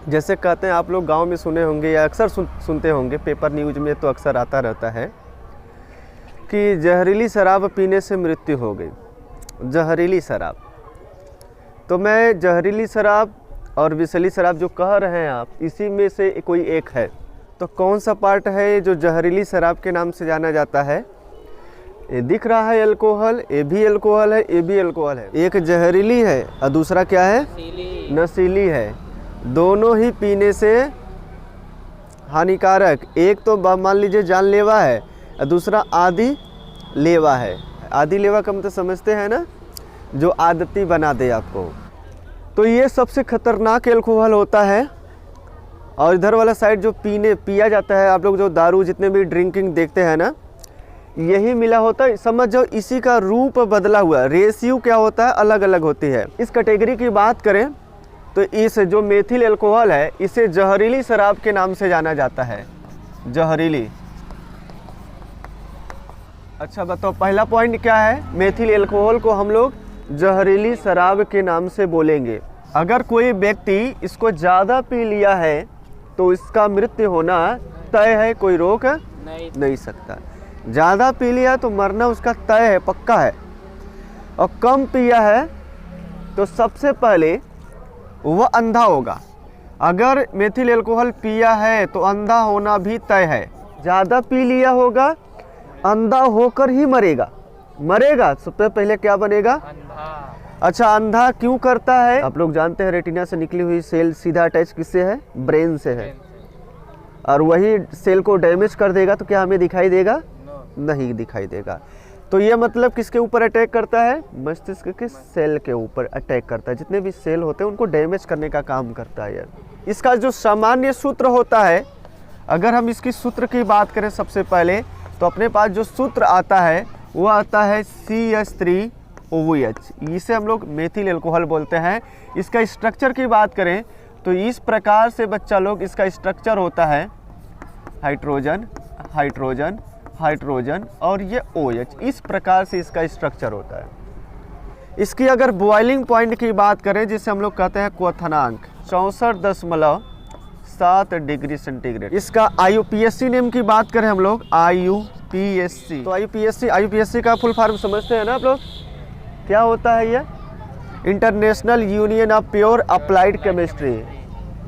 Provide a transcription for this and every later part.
जैसे कहते हैं, आप लोग गांव में सुने होंगे या अक्सर सुनते होंगे, पेपर न्यूज में तो अक्सर आता रहता है कि जहरीली शराब पीने से मृत्यु हो गई। जहरीली शराब, तो मैं जहरीली शराब और विषैली शराब जो कह रहे हैं आप, इसी में से कोई एक है। तो कौन सा पार्ट है जो जहरीली शराब के नाम से जाना जाता है? ये दिख रहा है अल्कोहल, ये भी अल्कोहल है, ये भी अल्कोहल है। एक जहरीली है और दूसरा क्या है? नशीली है। दोनों ही पीने से हानिकारक। एक तो मान लीजिए जानलेवा है और दूसरा आदि लेवा है। आदि लेवा का मतलब समझते हैं ना, जो आदती बना दे आपको। तो ये सबसे खतरनाक अल्कोहल होता है। और इधर वाला साइड जो पिया जाता है, आप लोग जो दारू जितने भी ड्रिंकिंग देखते हैं ना, यही मिला होता है। समझ जाओ इसी का रूप बदला हुआ, रेशियो क्या होता है, अलग अलग होती है। इस कैटेगरी की बात करें तो इस जो मेथिल अल्कोहल है, इसे जहरीली शराब के नाम से जाना जाता है। जहरीली। अच्छा बताओ, पहला पॉइंट क्या है? मेथिल अल्कोहल को हम लोग जहरीली शराब के नाम से बोलेंगे। अगर कोई व्यक्ति इसको ज़्यादा पी लिया है तो इसका मृत्यु होना तय है, कोई रोक नहीं सकता। ज़्यादा पी लिया तो मरना उसका तय है, पक्का है। और कम पिया है तो सबसे पहले वह अंधा होगा। अगर मेथिल अल्कोहल पिया है तो अंधा होना भी तय है। ज़्यादा पी लिया होगा, अंधा होकर ही मरेगा। सबसे पहले क्या बनेगा? अंधा। अच्छा, अंधा क्यों करता है? आप लोग जानते हैं, रेटिना से निकली हुई सेल सीधा अटैच किससे है? ब्रेन से है। और वही सेल को डैमेज कर देगा तो क्या हमें दिखाई देगा? नहीं दिखाई देगा। तो ये मतलब किसके ऊपर अटैक करता है? मस्तिष्क के सेल के ऊपर अटैक करता है। जितने भी सेल होते हैं उनको डैमेज करने का काम करता है यार। इसका जो सामान्य सूत्र होता है, अगर हम इसकी सूत्र की बात करें सबसे पहले, तो अपने पास जो सूत्र आता है वो आता है CH3OH। इसे हम लोग मेथिल अल्कोहल बोलते हैं। इसका स्ट्रक्चर की बात करें तो इस प्रकार से बच्चा लोग, इसका स्ट्रक्चर होता है हाइड्रोजन हाइड्रोजन हाइड्रोजन और ये OH। इस प्रकार से इसका स्ट्रक्चर होता है। इसकी अगर बॉइलिंग पॉइंट की बात करें, जिसे हम लोग कहते हैं क्वथनांक, 64.7 डिग्री सेंटीग्रेड। इसका IUPAC नेम की बात करें हम लोग, IUPAC। तो IUPAC का फुल फॉर्म समझते हैं ना आप लोग? क्या होता है ये? International union of pure applied chemistry.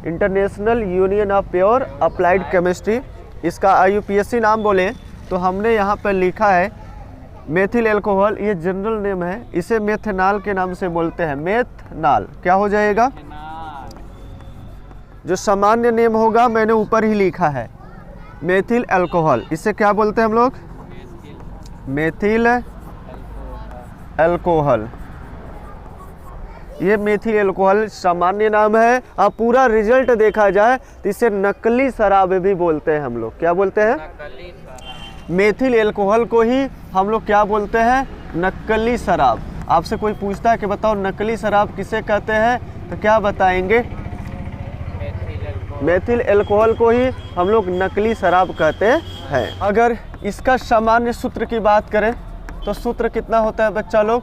International union of pure applied chemistry. इसका IUPAC नाम बोले तो हमने यहाँ पर लिखा है मेथिल अल्कोहल, ये जनरल नेम है। इसे मेथनॉल के नाम से बोलते हैं। मेथनॉल क्या हो जाएगा? जो सामान्य नेम होगा मैंने ऊपर ही लिखा है, मेथिल अल्कोहल। इसे क्या बोलते हैं हम लोग? Methyl alcohol. ये मेथिल अल्कोहल सामान्य नाम है। अब पूरा रिजल्ट देखा जाए तो इसे नकली शराब भी बोलते हैं हम लोग। क्या बोलते हैं? मेथिल अल्कोहल को ही हम लोग क्या बोलते हैं? नकली शराब। आपसे कोई पूछता है कि बताओ नकली शराब किसे कहते हैं, तो क्या बताएंगे? मेथिल अल्कोहल को ही हम लोग नकली शराब कहते हैं। अगर इसका सामान्य सूत्र की बात करें तो सूत्र कितना होता है बच्चा लोग?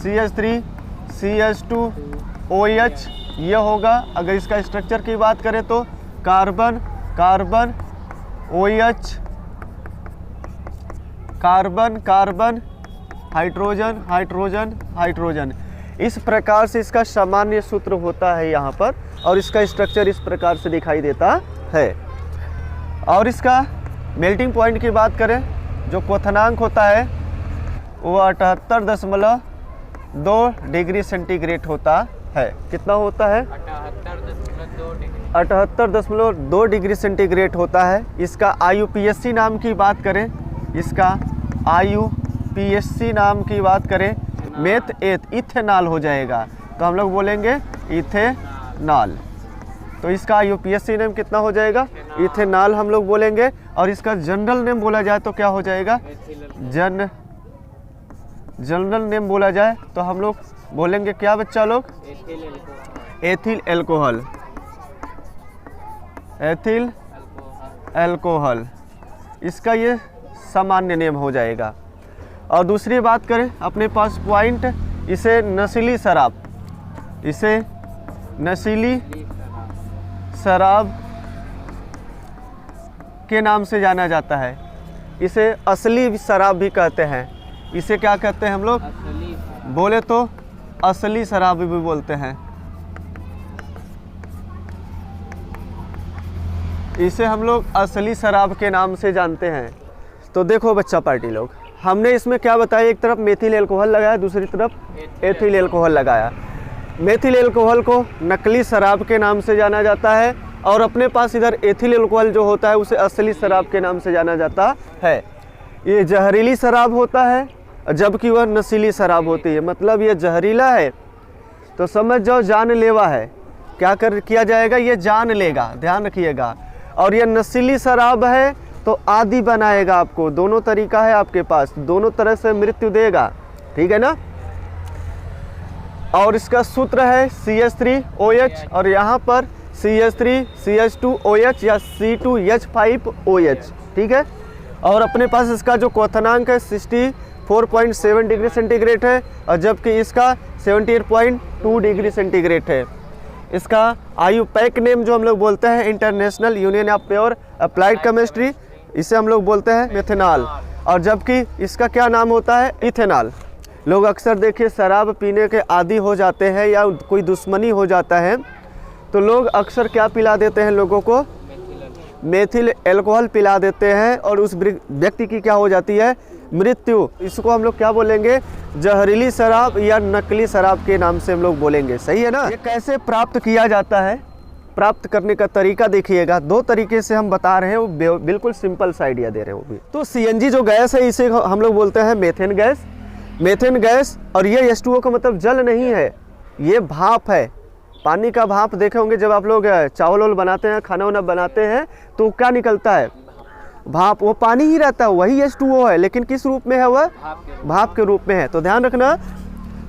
CH3CH2OH ये होगा। अगर इसका स्ट्रक्चर की बात करें तो carbon carbon OH, carbon carbon, hydrogen hydrogen hydrogen. इस प्रकार से इसका सामान्य सूत्र होता है यहाँ पर, और इसका स्ट्रक्चर इस प्रकार से दिखाई देता है। और इसका मेल्टिंग पॉइंट की बात करें, जो क्वथनांक होता है वो 78.2 डिग्री सेंटीग्रेड होता है। कितना होता है? 78.2 डिग्री सेंटीग्रेड होता है। इसका IUPAC नाम की बात करें, इसका IUPAC नाम की बात करें, इथेनॉल हो जाएगा, तो हम लोग बोलेंगे इथेनॉल। तो इसका IUPAC नेम कितना हो जाएगा? इथेनॉल हम लोग बोलेंगे। और इसका जनरल नेम बोला जाए तो क्या हो जाएगा? जनरल नेम बोला जाए तो हम लोग बोलेंगे क्या बच्चा लोग? Ethyl alcohol. एथिल अल्कोहल इसका ये सामान्य नेम हो जाएगा। और दूसरी बात करें अपने पास पॉइंट, इसे नशीली शराब, इसे नशीली शराब के नाम से जाना जाता है। इसे असली शराब भी कहते हैं। इसे क्या कहते हैं हम लोग? बोले तो असली शराब भी बोलते हैं। इसे हम लोग असली शराब के नाम से जानते हैं। तो देखो बच्चा पार्टी लोग, हमने इसमें क्या बताया, एक तरफ मेथिल एल्कोहल लगाया, दूसरी तरफ एथिल एल्कोहल लगाया। मेथिल एल्कोहल को नकली शराब के नाम से जाना जाता है और अपने पास इधर एथिल एल्कोहल जो होता है उसे असली शराब के नाम से जाना जाता है। ये जहरीली शराब होता है जबकि वह नशीली शराब होती है। मतलब ये जहरीला है तो समझ जाओ जानलेवा है। क्या किया जाएगा? ये जान लेगा, ध्यान रखिएगा। और ये नशीली शराब है तो आदी बनाएगा आपको। दोनों तरीका है आपके पास, दोनों तरह से मृत्यु देगा, ठीक है ना। और इसका सूत्र है CH3OH और यहाँ पर CH3CH2OH या C2H5OH, ठीक है। और अपने पास इसका जो क्वथनांक है 64.7 डिग्री सेंटीग्रेड है और जबकि इसका 78.2 डिग्री सेंटीग्रेड है। इसका IUPAC नेम जो हम लोग बोलते हैं, international union of pure applied chemistry, इसे हम लोग बोलते हैं मेथेनॉल। और जबकि इसका क्या नाम होता है? इथेनॉल। लोग अक्सर देखिए शराब पीने के आदी हो जाते हैं या कोई दुश्मनी हो जाता है तो लोग अक्सर क्या पिला देते हैं लोगों को? मेथिल एल्कोहल पिला देते हैं और उस व्यक्ति की क्या हो जाती है? मृत्यु। इसको हम लोग क्या बोलेंगे? जहरीली शराब या नकली शराब के नाम से हम लोग बोलेंगे, सही है ना। ये कैसे प्राप्त किया जाता है? प्राप्त करने का तरीका देखिएगा, दो तरीके से हम बता रहे हैं, वो बिल्कुल सिंपल सा आइडिया दे रहे हैं वो भी। तो CNG जो गैस है इसे हम लोग बोलते हैं मेथेन गैस। मेथेन गैस, और ये H2O का मतलब जल नहीं है, ये भाप है। पानी का भाप देखे होंगे जब आप लोग चावल वावल बनाते हैं, खाना वाना बनाते हैं तो क्या निकलता है? भाप। वो पानी ही रहता है, वही H2O है, लेकिन किस रूप में है? वह भाप के रूप में है। तो ध्यान रखना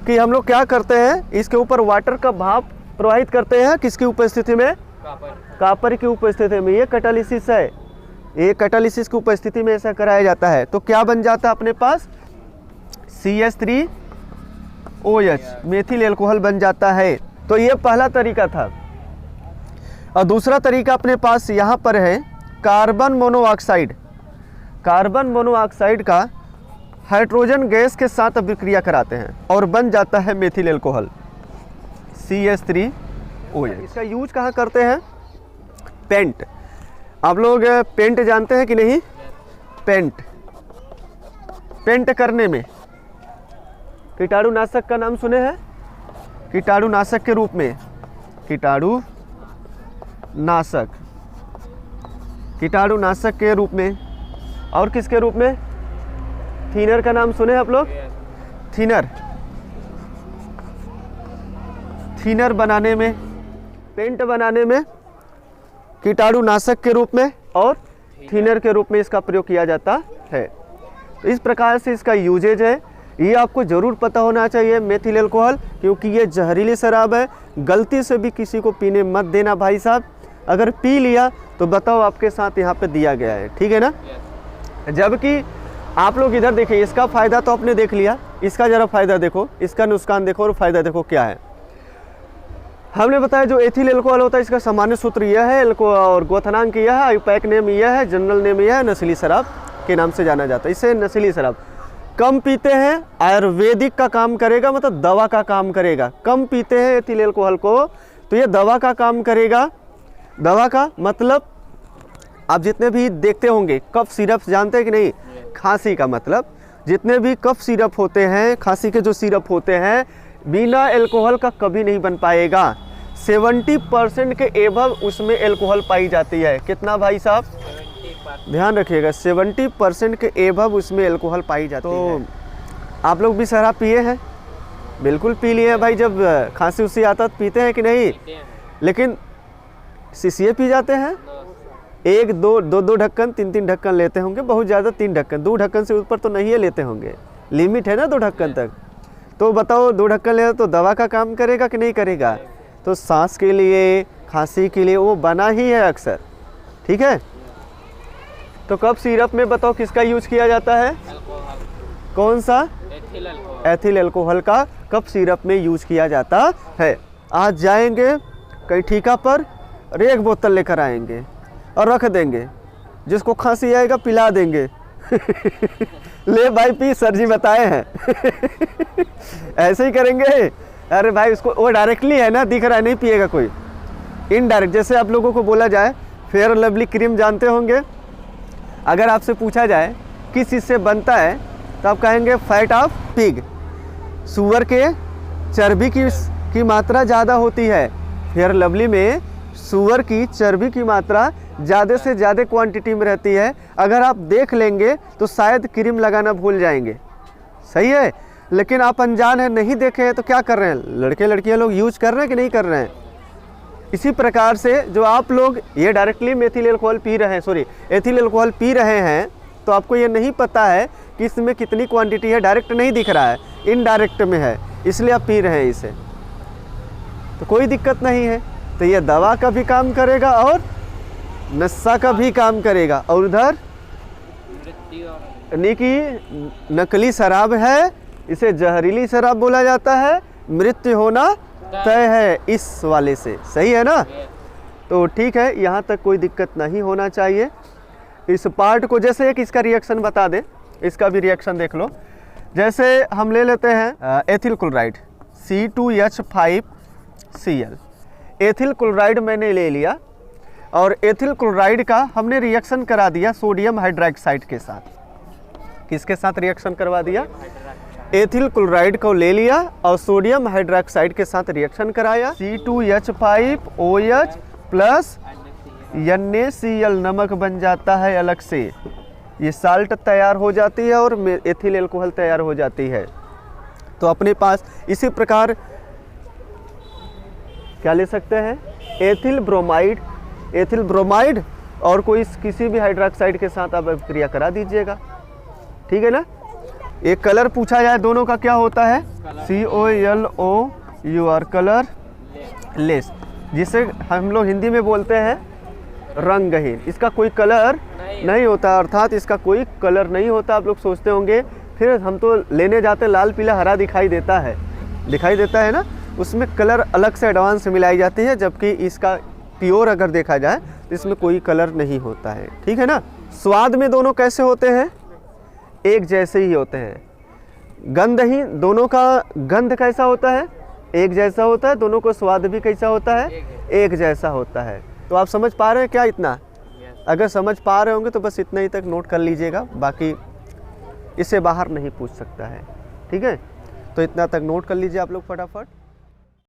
कि हम लोग क्या करते हैं, इसके ऊपर वाटर का भाप प्रवाहित करते हैं। किसकी उपस्थिति में? कॉपर की उपस्थिति में। ये कैटालिसिस है, ये कैटालिसिस की उपस्थिति में ऐसा कराया जाता है। तो क्या बन जाता है अपने पास? CH3OH, मेथिल एल्कोहल बन जाता है। तो ये पहला तरीका था। और दूसरा तरीका अपने पास यहाँ पर है कार्बन मोनोऑक्साइड। कार्बन मोनोऑक्साइड का हाइड्रोजन गैस के साथ अभिक्रिया कराते हैं और बन जाता है मेथिल एल्कोहल CH3OH। इसका यूज कहाँ करते हैं? पेंट। आप लोग पेंट जानते हैं कि नहीं? पेंट करने में कीटाणुनाशक का नाम सुने हैं? कीटाणुनाशक के रूप में, कीटाणुनाशक के रूप में। और किसके रूप में? थिनर का नाम सुने हैं आप लोग? थिनर बनाने में, पेंट बनाने में कीटाणुनाशक के रूप में और थिनर के रूप में इसका प्रयोग किया जाता है। तो इस प्रकार से इसका यूजेज है, ये आपको ज़रूर पता होना चाहिए। मेथिल एल्कोहल, क्योंकि ये जहरीली शराब है, गलती से भी किसी को पीने मत देना भाई साहब। अगर पी लिया तो बताओ आपके साथ यहाँ पे दिया गया है, ठीक है ना। जबकि आप लोग इधर देखिए, इसका फ़ायदा तो आपने देख लिया, इसका ज़रा फ़ायदा देखो, इसका नुकसान देखो और फ़ायदा देखो क्या है। हमने बताया जो एथिल एल्कोहल होता है इसका सामान्य सूत्र यह है, और क्वथनांक यह है, IUPAC नेम यह है, जनरल नेम यह है, नशीली शराब के नाम से जाना जाता है। इसे नशीली शराब कम पीते हैं, आयुर्वेदिक का काम करेगा, मतलब दवा का काम करेगा। कम पीते हैं एथिल एल्कोहल को तो ये दवा का काम करेगा। दवा का मतलब आप जितने भी देखते होंगे कफ सिरप, जानते हैं कि नहीं? खांसी का मतलब जितने भी कफ सिरप होते हैं, खांसी के जो सिरप होते हैं, बिना एल्कोहल का कभी नहीं बन पाएगा। 70% के एबव उसमें एल्कोहल पाई जाती है। कितना भाई साहब? ध्यान रखिएगा, 70% के एबव उसमें एल्कोहल पाई जाती है। आप लोग भी शराब पिए हैं? बिल्कुल पी लिए हैं भाई। जब खांसी उसी आता तो पीते हैं कि नहीं? लेकिन शीशिये पी जाते हैं। एक दो ढक्कन, तीन ढक्कन लेते होंगे, बहुत ज़्यादा 3 ढक्कन। 2 ढक्कन से ऊपर तो नहीं लेते होंगे, लिमिट है ना 2 ढक्कन तक। तो बताओ 2 ढक्कन ले तो दवा का काम करेगा कि नहीं करेगा? तो सांस के लिए, खांसी के लिए वो बना ही है अक्सर, ठीक है। तो कफ सिरप में बताओ किसका यूज किया जाता है? कौन सा? एथिल एल्कोहल का कफ सिरप में यूज किया जाता है। आज जाएंगे कई ठीका पर, और एक बोतल लेकर आएंगे और रख देंगे, जिसको खांसी आएगा पिला देंगे। ले भाई पी, सर जी बताए हैं। ऐसे ही करेंगे। अरे भाई उसको, वो डायरेक्टली है ना, दिख रहा है, नहीं पिएगा कोई। इनडायरेक्ट, जैसे आप लोगों को बोला जाए फेयर लवली क्रीम जानते होंगे, अगर आपसे पूछा जाए किस चीज़ से बनता है तो आप कहेंगे फैट ऑफ पिग। सूअर के चर्बी की मात्रा ज़्यादा होती है। फेयर लवली में सूअर की चर्बी की मात्रा ज़्यादा से ज़्यादा क्वांटिटी में रहती है। अगर आप देख लेंगे तो शायद क्रीम लगाना भूल जाएंगे, सही है। लेकिन आप अनजान है, नहीं देखे हैं तो क्या कर रहे हैं, लड़के लड़कियां लोग यूज कर रहे हैं कि नहीं कर रहे हैं। इसी प्रकार से जो आप लोग ये डायरेक्टली मेथिल एल्कोहल पी रहे हैं, सॉरी एथिल एल्कोहल पी रहे हैं, तो आपको ये नहीं पता है कि इसमें कितनी क्वांटिटी है, डायरेक्ट नहीं दिख रहा है, इनडायरेक्ट में है, इसलिए आप पी रहे हैं इसे। तो कोई दिक्कत नहीं है। तो ये दवा का भी काम करेगा और नशा का भी काम करेगा। और उधर नकली शराब है, इसे जहरीली शराब बोला जाता है, मृत्यु होना तय है इस वाले से, सही है ना। तो ठीक है, यहाँ तक कोई दिक्कत नहीं होना चाहिए। इस पार्ट को जैसे एक इसका रिएक्शन बता दें, इसका भी रिएक्शन देख लो। जैसे हम ले लेते हैं ethyl chloride C2H5Cl। Ethyl chloride मैंने ले लिया और एथिल क्लोराइड का हमने रिएक्शन करा दिया सोडियम हाइड्रोक्साइड के साथ। किसके साथ रिएक्शन करवा दिया? एथिल क्लोराइड को ले लिया और सोडियम हाइड्रोक्साइड के साथ रिएक्शन कराया। C2H5OH प्लस NaCl नमक बन जाता है अलग से, ये साल्ट तैयार हो जाती है और एथिल एल्कोहल तैयार हो जाती है। तो अपने पास इसी प्रकार क्या ले सकते हैं, एथिल ब्रोमाइड और कोई किसी भी हाइड्रोक्साइड के साथ आप क्रिया करा दीजिएगा, ठीक है ना। एक कलर पूछा जाए दोनों का क्या होता है, COLOUR कलर लेस, जिसे हम लोग हिंदी में बोलते हैं रंगहीन। इसका कोई कलर नहीं होता, अर्थात इसका कोई कलर नहीं होता। आप लोग सोचते होंगे फिर हम तो लेने जाते लाल पीला हरा दिखाई देता है ना, उसमें कलर अलग से एडवांस मिलाई जाती है, जबकि इसका प्योर अगर देखा जाए तो इसमें कोई कलर नहीं होता है, ठीक है ना। स्वाद में दोनों कैसे होते हैं, एक जैसे ही होते हैं। गंध ही, दोनों का गंध कैसा होता है, एक जैसा होता है। दोनों को स्वाद भी कैसा होता है, एक जैसा होता है। तो आप समझ पा रहे हैं क्या इतना? अगर समझ पा रहे होंगे तो बस इतना ही तक नोट कर लीजिएगा, बाकी इससे बाहर नहीं पूछ सकता है, ठीक है। तो इतना तक नोट कर लीजिए आप लोग फटाफट।